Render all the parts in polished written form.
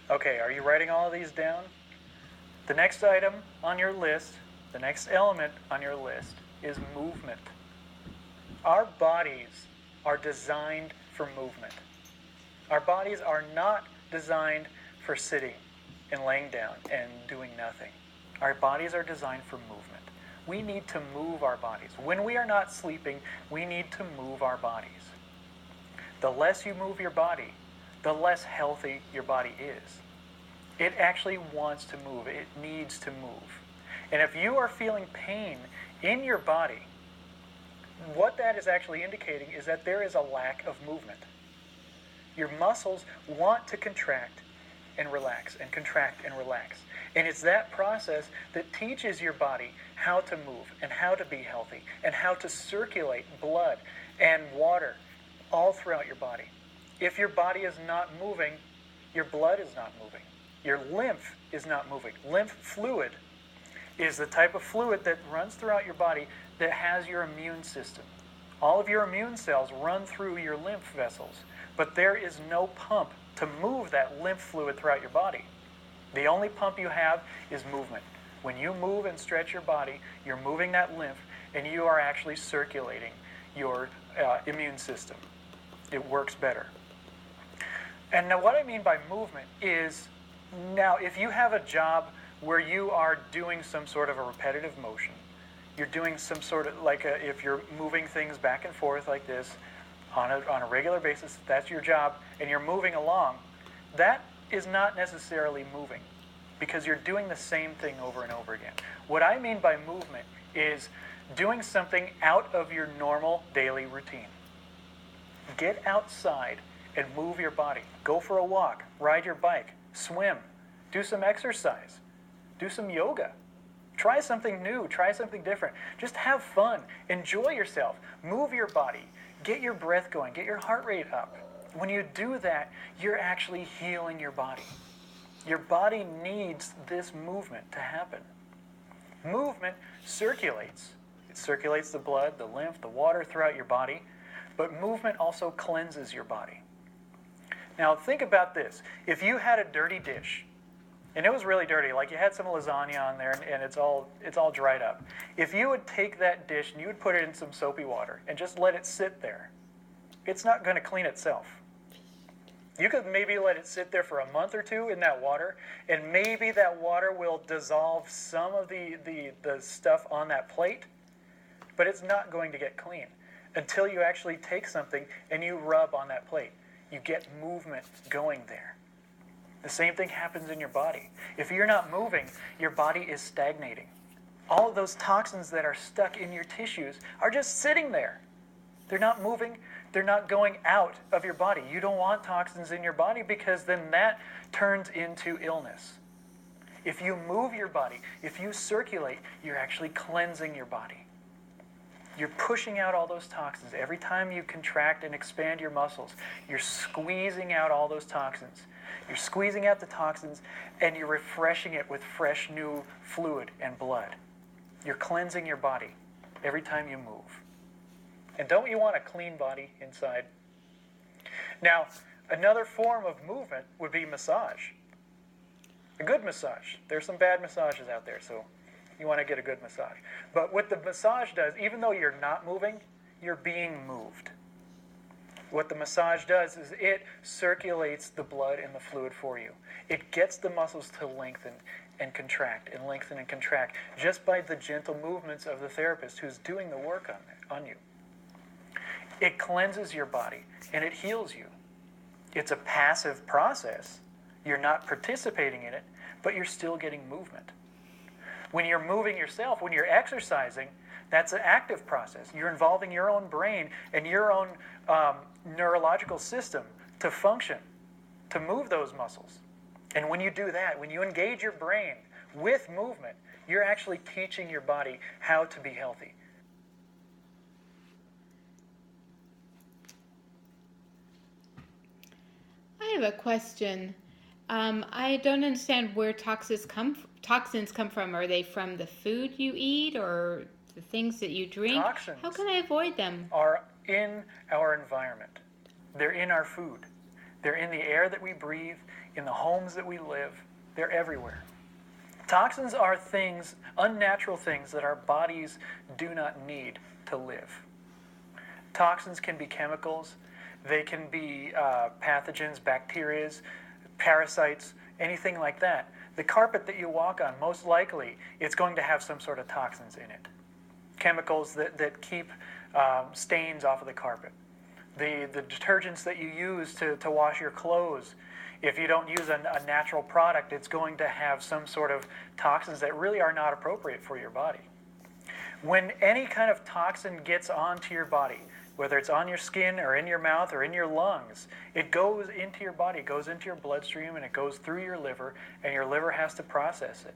Okay, are you writing all of these down? The next item on your list, the next element on your list is movement. Our bodies are designed for movement. Our bodies are not designed for sitting and laying down and doing nothing. Our bodies are designed for movement. We need to move our bodies. When we are not sleeping, we need to move our bodies. The less you move your body, the less healthy your body is. It actually wants to move. It needs to move. And if you are feeling pain in your body, what that is actually indicating is that there is a lack of movement. Your muscles want to contract and relax and contract and relax. And it's that process that teaches your body how to move and how to be healthy and how to circulate blood and water all throughout your body. If your body is not moving, your blood is not moving. Your lymph is not moving. Lymph fluid is the type of fluid that runs throughout your body that has your immune system. All of your immune cells run through your lymph vessels, but there is no pump to move that lymph fluid throughout your body. The only pump you have is movement. When you move and stretch your body, you're moving that lymph and you are actually circulating your immune system. It works better. And now what I mean by movement is, now if you have a job where you are doing some sort of a repetitive motion, you're doing some sort of, if you're moving things back and forth like this on a regular basis, that's your job, and you're moving along, that is not necessarily moving because you're doing the same thing over and over again. What I mean by movement is doing something out of your normal daily routine. Get outside and move your body. Go for a walk, ride your bike, swim, do some exercise, do some yoga. Try something new, try something different. Just have fun, enjoy yourself, move your body, get your breath going, get your heart rate up. When you do that, you're actually healing your body. Your body needs this movement to happen. Movement circulates. It circulates the blood, the lymph, the water throughout your body, but movement also cleanses your body. Now think about this. If you had a dirty dish, and it was really dirty, like you had some lasagna on there and it's all dried up. If you would take that dish and you would put it in some soapy water and just let it sit there, it's not going to clean itself. You could maybe let it sit there for a month or two in that water, and maybe that water will dissolve some of the stuff on that plate, but it's not going to get clean until you actually take something and you rub on that plate. You get movement going there. The same thing happens in your body. If you're not moving, your body is stagnating. All of those toxins that are stuck in your tissues are just sitting there. They're not moving. They're not going out of your body. You don't want toxins in your body because then that turns into illness. If you move your body, if you circulate, you're actually cleansing your body. You're pushing out all those toxins. Every time you contract and expand your muscles, you're squeezing out all those toxins. You're squeezing out the toxins and you're refreshing it with fresh new fluid and blood. You're cleansing your body every time you move. And don't you want a clean body inside? Now, another form of movement would be massage. A good massage. There's some bad massages out there, so you want to get a good massage. But what the massage does, even though you're not moving, you're being moved. What the massage does is it circulates the blood and the fluid for you. It gets the muscles to lengthen and contract and lengthen and contract just by the gentle movements of the therapist who's doing the work on you. It cleanses your body and it heals you. It's a passive process. You're not participating in it, but you're still getting movement. When you're moving yourself, when you're exercising, that's an active process. You're involving your own brain and your own neurological system to function, to move those muscles. And when you do that, when you engage your brain with movement, you're actually teaching your body how to be healthy. I have a question. I don't understand where toxins come from. Are they from the food you eat or the things that you drink? How can I avoid them? Are in our environment. They're in our food. They're in the air that we breathe, in the homes that we live. They're everywhere. Toxins are things, unnatural things that our bodies do not need to live. Toxins can be chemicals. They can be pathogens, bacteria, parasites, anything like that. The carpet that you walk on, most likely, it's going to have some sort of toxins in it. Chemicals that keep stains off of the carpet. The detergents that you use to wash your clothes, if you don't use a natural product, it's going to have some sort of toxins that really are not appropriate for your body. When any kind of toxin gets onto your body, whether it's on your skin or in your mouth or in your lungs, it goes into your body, it goes into your bloodstream, and it goes through your liver, and your liver has to process it.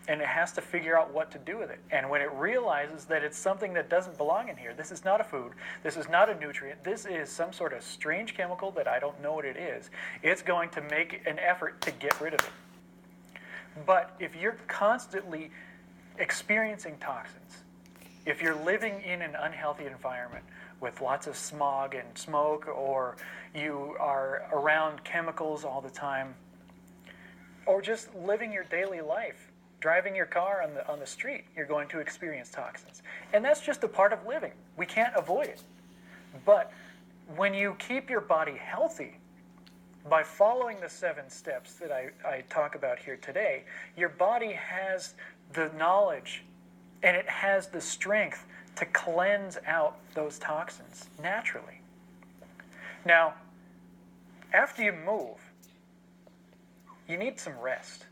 And it has to figure out what to do with it. And when it realizes that it's something that doesn't belong in here, this is not a food, this is not a nutrient, this is some sort of strange chemical that I don't know what it is, it's going to make an effort to get rid of it. But if you're constantly experiencing toxins, if you're living in an unhealthy environment with lots of smog and smoke, or you are around chemicals all the time, or just living your daily life, driving your car on the street, you're going to experience toxins. And that's just a part of living. We can't avoid it. But when you keep your body healthy, by following the 7 steps that I talk about here today, your body has the knowledge and it has the strength to cleanse out those toxins naturally. Now, after you move, you need some rest.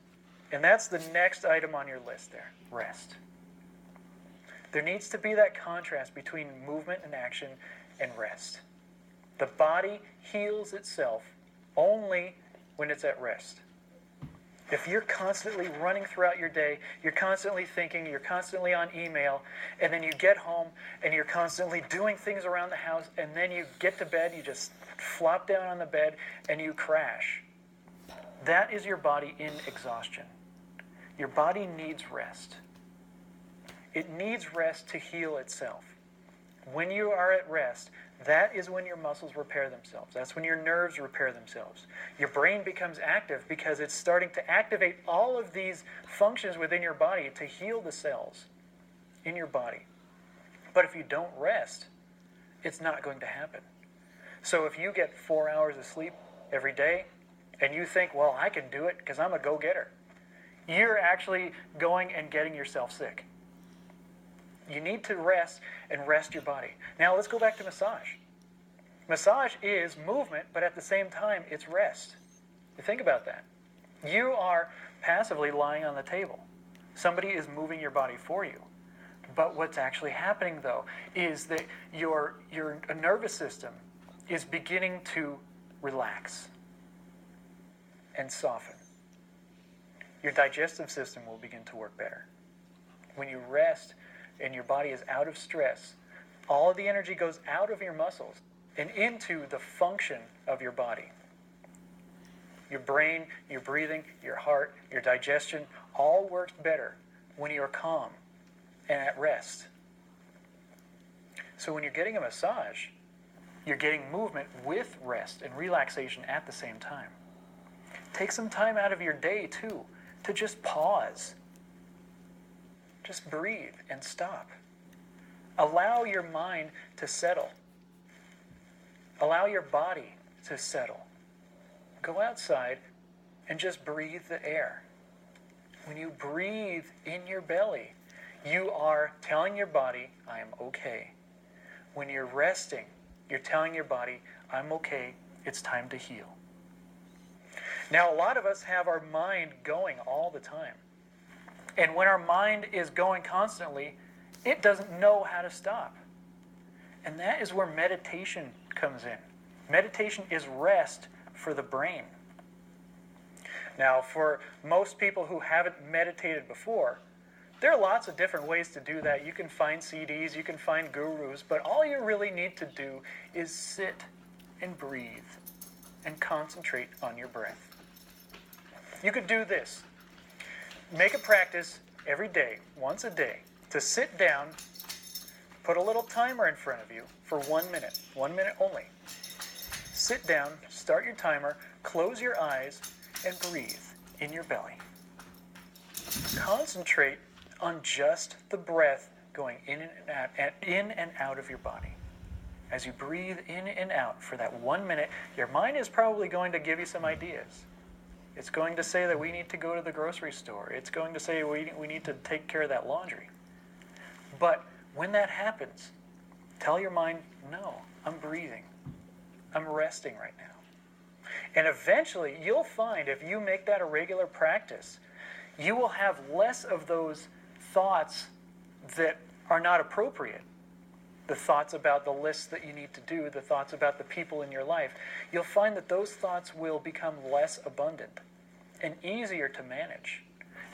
And that's the next item on your list there, rest. There needs to be that contrast between movement and action and rest. The body heals itself only when it's at rest. If you're constantly running throughout your day, you're constantly thinking, you're constantly on email, and then you get home and you're constantly doing things around the house, and then you get to bed, you just flop down on the bed and you crash. That is your body in exhaustion. Your body needs rest. It needs rest to heal itself. When you are at rest, that is when your muscles repair themselves. That's when your nerves repair themselves. Your brain becomes active because it's starting to activate all of these functions within your body to heal the cells in your body. But if you don't rest, it's not going to happen. So if you get 4 hours of sleep every day and you think, well, I can do it because I'm a go-getter, you're actually going and getting yourself sick. You need to rest and rest your body. Now let's go back to massage. Massage is movement, but at the same time, it's rest. Think about that. You are passively lying on the table. Somebody is moving your body for you. But what's actually happening, though, is that your nervous system is beginning to relax and soften. Your digestive system will begin to work better. When you rest and your body is out of stress, all of the energy goes out of your muscles and into the function of your body. Your brain, your breathing, your heart, your digestion, all works better when you're calm and at rest. So when you're getting a massage, you're getting movement with rest and relaxation at the same time. Take some time out of your day, too, to just pause. Just breathe and stop. Allow your mind to settle. Allow your body to settle. Go outside and just breathe the air. When you breathe in your belly, you are telling your body, I am okay. When you're resting, you're telling your body, I'm okay, it's time to heal. Now, a lot of us have our mind going all the time. And when our mind is going constantly, it doesn't know how to stop. And that is where meditation comes in. Meditation is rest for the brain. Now, for most people who haven't meditated before, there are lots of different ways to do that. You can find CDs, you can find gurus, but all you really need to do is sit and breathe and concentrate on your breath. You could do this. Make a practice every day, once a day, to sit down, put a little timer in front of you for 1 minute only. sit down, start your timer, close your eyes, and breathe in your belly. Concentrate on just the breath going in and out of your body. As you breathe in and out for that 1 minute, your mind is probably going to give you some ideas. It's going to say that we need to go to the grocery store. It's going to say we need to take care of that laundry. But when that happens, tell your mind, no, I'm breathing. I'm resting right now. And eventually, you'll find if you make that a regular practice, you will have less of those thoughts that are not appropriate. The thoughts about the lists that you need to do, the thoughts about the people in your life. You'll find that those thoughts will become less abundant and easier to manage,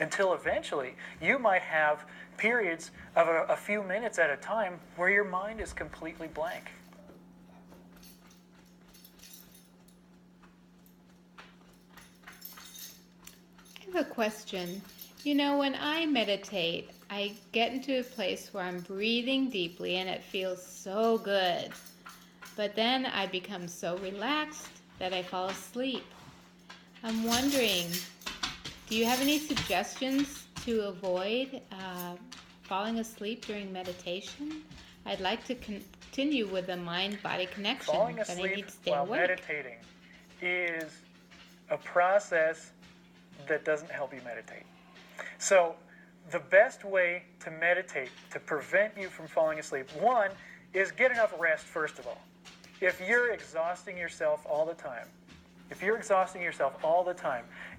until eventually you might have periods of a few minutes at a time where your mind is completely blank. I have a question. You know, when I meditate, I get into a place where I'm breathing deeply and it feels so good. But then I become so relaxed that I fall asleep. I'm wondering, do you have any suggestions to avoid falling asleep during meditation? I'd like to continue with the mind-body connection, Falling but I asleep need to stay while awake. meditating is a process that doesn't help you meditate. So the best way to meditate to prevent you from falling asleep, one, is get enough rest first of all. If you're exhausting yourself all the time,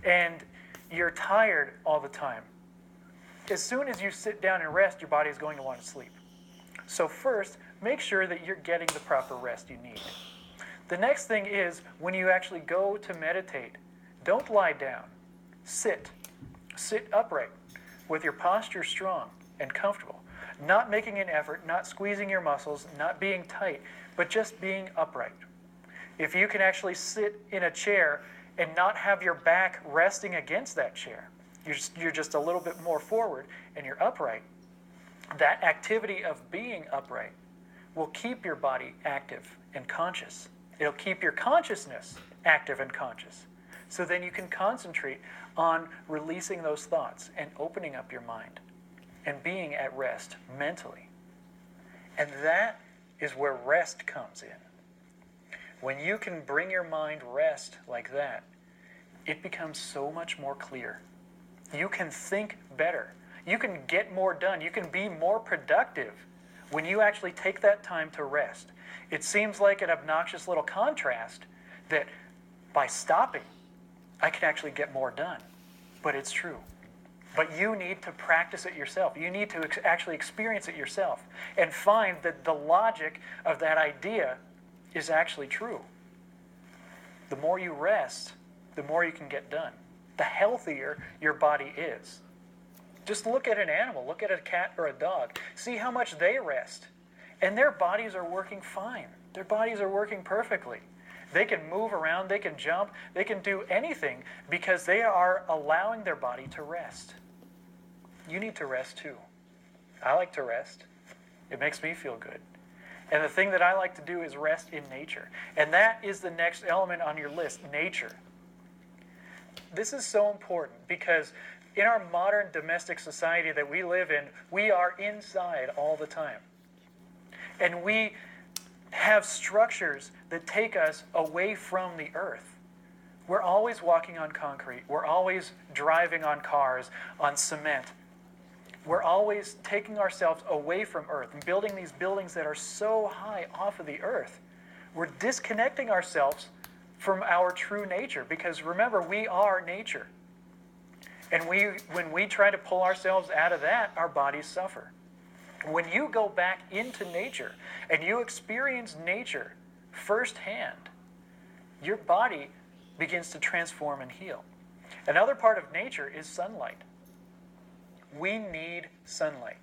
and you're tired all the time, as soon as you sit down and rest, your body is going to want to sleep. So first, make sure that you're getting the proper rest you need. The next thing is, when you actually go to meditate, don't lie down. Sit. Sit upright, with your posture strong and comfortable. Not making an effort, not squeezing your muscles, not being tight, but just being upright. If you can actually sit in a chair and not have your back resting against that chair, you're just a little bit more forward and you're upright, that activity of being upright will keep your body active and conscious. It'll keep your consciousness active and conscious. So then you can concentrate on releasing those thoughts and opening up your mind and being at rest mentally. And that is where rest comes in. When you can bring your mind rest like that, it becomes so much more clear. You can think better. You can get more done. You can be more productive when you actually take that time to rest. It seems like an obnoxious little contrast that by stopping, I can actually get more done. But it's true. But you need to practice it yourself. You need to actually experience it yourself and find that the logic of that idea is actually true. The more you rest, the more you can get done. The healthier your body is. Just look at an animal. Look at a cat or a dog. See how much they rest. And their bodies are working fine. Their bodies are working perfectly. They can move around, they can jump, they can do anything because they are allowing their body to rest. You need to rest too. I like to rest. It makes me feel good. And the thing that I like to do is rest in nature. And that is the next element on your list, nature. This is so important because in our modern domestic society that we live in, we are inside all the time. And we have structures that take us away from the earth. We're always walking on concrete. We're always driving on cars, on cement. We're always taking ourselves away from earth and building these buildings that are so high off of the earth. We're disconnecting ourselves from our true nature because remember, we are nature. And when we try to pull ourselves out of that, our bodies suffer. When you go back into nature and you experience nature firsthand, your body begins to transform and heal. Another part of nature is sunlight. We need sunlight.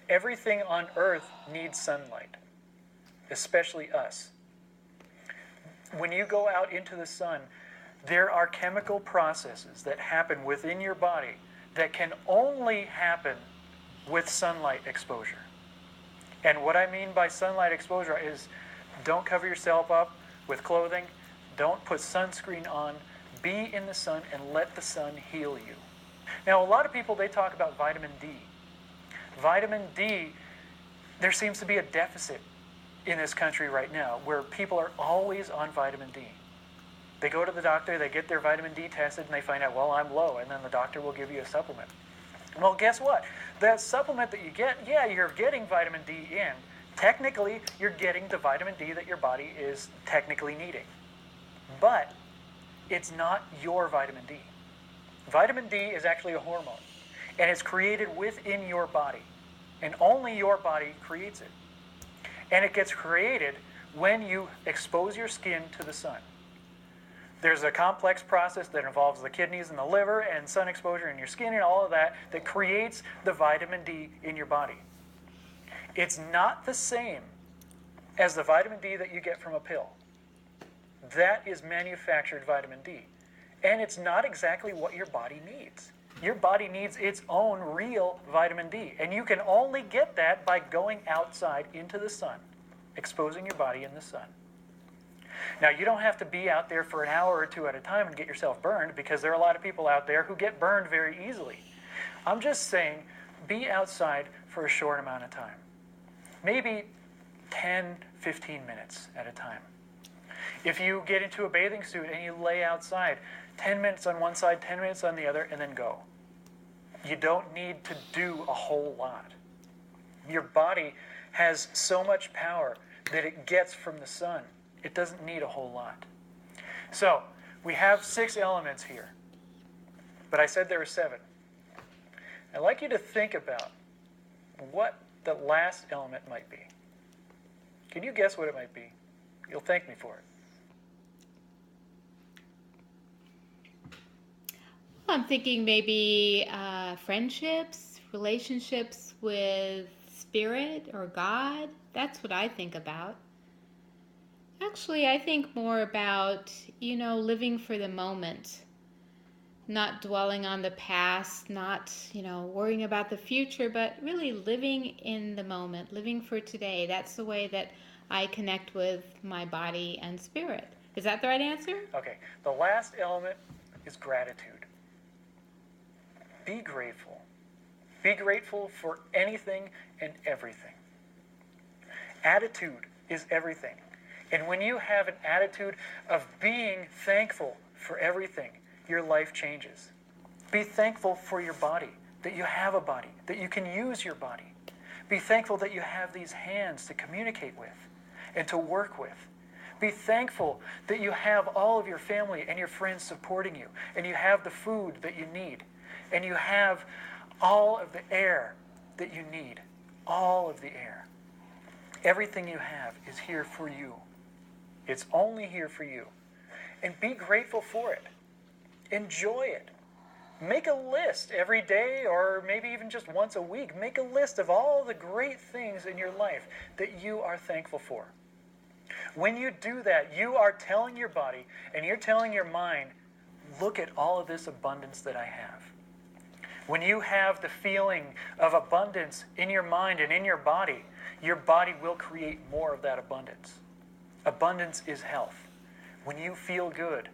Everything on earth needs sunlight, especially us. When you go out into the sun, there are chemical processes that happen within your body that can only happen with sunlight exposure. And what I mean by sunlight exposure is don't cover yourself up with clothing. Don't put sunscreen on. Be in the sun and let the sun heal you. Now, a lot of people, they talk about vitamin D. Vitamin D, there seems to be a deficit in this country right now where people are always on vitamin D. They go to the doctor, they get their vitamin D tested, and they find out, well, I'm low, and then the doctor will give you a supplement. Well, guess what? That supplement that you get, yeah, you're getting vitamin D in. Technically, you're getting the vitamin D that your body is technically needing. But it's not your vitamin D. Vitamin D is actually a hormone, and it's created within your body, and only your body creates it. And it gets created when you expose your skin to the sun. There's a complex process that involves the kidneys and the liver and sun exposure in your skin and all of that that creates the vitamin D in your body. It's not the same as the vitamin D that you get from a pill. That is manufactured vitamin D. And it's not exactly what your body needs. Your body needs its own real vitamin D. And you can only get that by going outside into the sun, exposing your body in the sun. Now, you don't have to be out there for an hour or two at a time and get yourself burned, because there are a lot of people out there who get burned very easily. I'm just saying, be outside for a short amount of time. Maybe 10, 15 minutes at a time. If you get into a bathing suit and you lay outside, 10 minutes on one side, 10 minutes on the other, and then go. You don't need to do a whole lot. Your body has so much power that it gets from the sun. It doesn't need a whole lot. So, we have 6 elements here, but I said there were 7. I'd like you to think about what the last element might be. Can you guess what it might be? You'll thank me for it. I'm thinking maybe friendships, relationships with spirit or God. That's what I think about. Actually, I think more about, living for the moment. Not dwelling on the past, not, worrying about the future, but really living in the moment, living for today. That's the way that I connect with my body and spirit. Is that the right answer? Okay, the last element is gratitude. Be grateful. Be grateful for anything and everything. Attitude is everything. And when you have an attitude of being thankful for everything, your life changes. Be thankful for your body, that you have a body, that you can use your body. Be thankful that you have these hands to communicate with and to work with. Be thankful that you have all of your family and your friends supporting you, and you have the food that you need, and you have all of the air that you need, all of the air. Everything you have is here for you. It's only here for you. And be grateful for it. Enjoy it. Make a list every day, or maybe even just once a week. Make a list of all the great things in your life that you are thankful for. When you do that, you are telling your body and you're telling your mind, look at all of this abundance that I have. When you have the feeling of abundance in your mind and in your body will create more of that abundance. Abundance is health. When you feel good,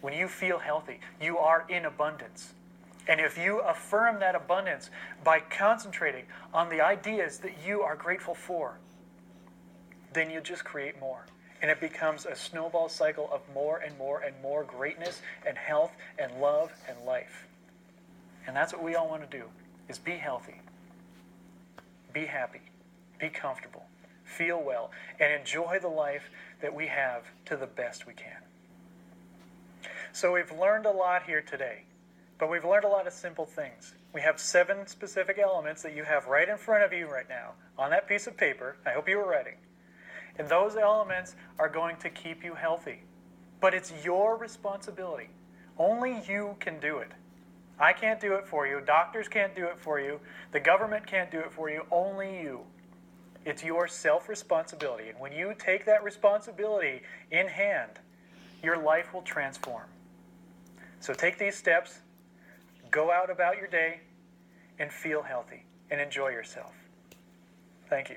when you feel healthy, you are in abundance. And if you affirm that abundance by concentrating on the ideas that you are grateful for, then you just create more. And it becomes a snowball cycle of more and more and more greatness and health and love and life. And that's what we all want to do, is be healthy, be happy, be comfortable, feel well, and enjoy the life that we have to the best we can. So we've learned a lot here today, but we've learned a lot of simple things. We have 7 specific elements that you have right in front of you right now on that piece of paper. I hope you were writing. And those elements are going to keep you healthy. But it's your responsibility. Only you can do it. I can't do it for you. Doctors can't do it for you. The government can't do it for you. Only you. It's your self-responsibility. And when you take that responsibility in hand, your life will transform. So take these steps, go out about your day, and feel healthy, and enjoy yourself. Thank you.